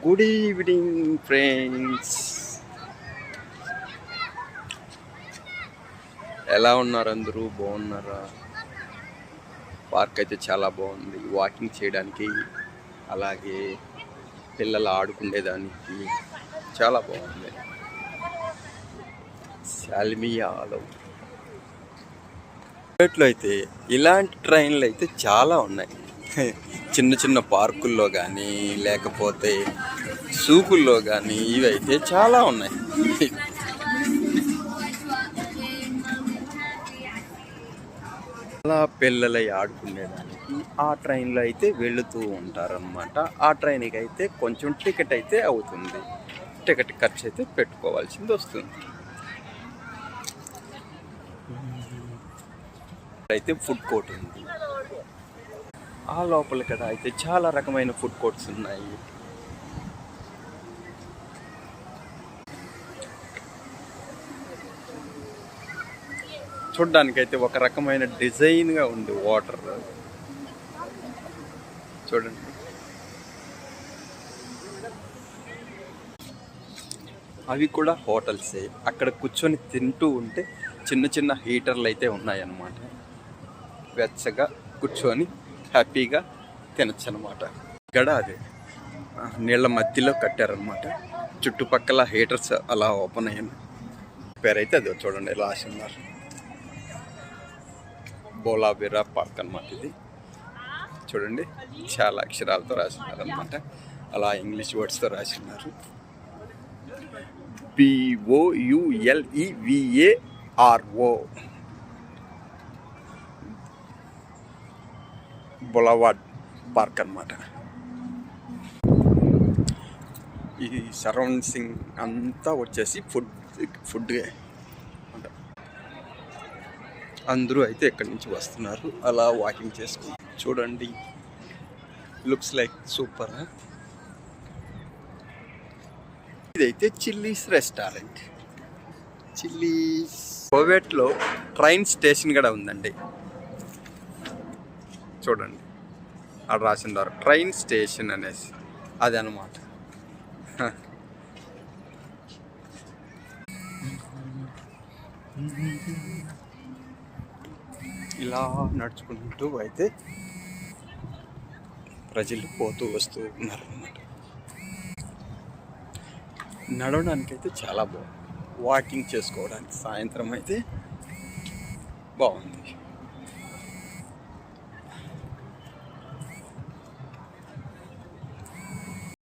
Good evening friends, ఎలా ఉన్నారు? అందరూ బాగున్నారా? పార్క్ అయితే చాలా బాగుంది వాకింగ్ చేయడానికి, అలాగే పిల్లలు ఆడుకునేదానికి చాలా బాగుంది. శాల్మియాలో అయితే ఇలాంటి ట్రైన్లు అయితే చాలా ఉన్నాయి. చిన్న చిన్న పార్కుల్లో కానీ లేకపోతే సూకుల్లో కానీ ఇవి అయితే చాలా ఉన్నాయి. అలా పిల్లలై ఆడుకునేదానికి ఆ ట్రైన్లో అయితే వెళుతూ ఉంటారనమాట. ఆ ట్రైన్కి అయితే కొంచెం టికెట్ అయితే అవుతుంది, టికెట్ ఖర్చు అయితే పెట్టుకోవాల్సింది వస్తుంది. అయితే ఫుడ్ కోర్ట్ ఉంది ఆ లోపల కదా, అయితే చాలా రకమైన ఫుడ్ కోర్ట్స్ ఉన్నాయి. చూడ్డానికైతే ఒక రకమైన డిజైన్గా ఉంది వాటర్ చూడండి. అవి కూడా హోటల్సే. అక్కడ కూర్చొని తింటూ ఉంటే చిన్న చిన్న హీటర్లు అయితే ఉన్నాయన్నమాట. వెచ్చగా కూర్చొని హ్యాపీగా తినచ్చు అనమాట. ఇక్కడ అదే నీళ్ళ మధ్యలో కట్టారనమాట. చుట్టుపక్కల హీటర్స్ అలా ఓపెన్ అయ్యాను. పేరైతే అదే చూడండి ఇలా రాసిన్నారు, బోలాబిరా పార్క్ అనమాట. ఇది చూడండి, చాలా అక్షరాలతో రాసినారు అనమాట. అలా ఇంగ్లీష్ వర్డ్స్తో రాసినారు. BOULEVARO బొలవార్డ్ పార్క్ అనమాట. ఈ సరౌండింగ్ అంతా వచ్చేసి ఫుడ్ అందరూ అయితే ఎక్కడి నుంచి వస్తున్నారు అలా వాకింగ్ చేసుకుని. చూడండి, లుక్స్ లైక్ సూపర్. ఇదైతే చిల్లీస్ రెస్టారెంట్. చిల్లీస్ కోవేట్లో ట్రైన్ స్టేషన్ కూడా ఉందండి. చూడండి అక్కడ రాసిండారు ట్రైన్ స్టేషన్ అనేసి, అది అనమాట. ఇలా నడుచుకుంటూ అయితే ప్రజలు పోతూ వస్తూ ఉన్నారు అన్నమాట. నడవడానికైతే చాలా బాగుంది, వాకింగ్ చేసుకోవడానికి సాయంత్రం అయితే బాగుంది.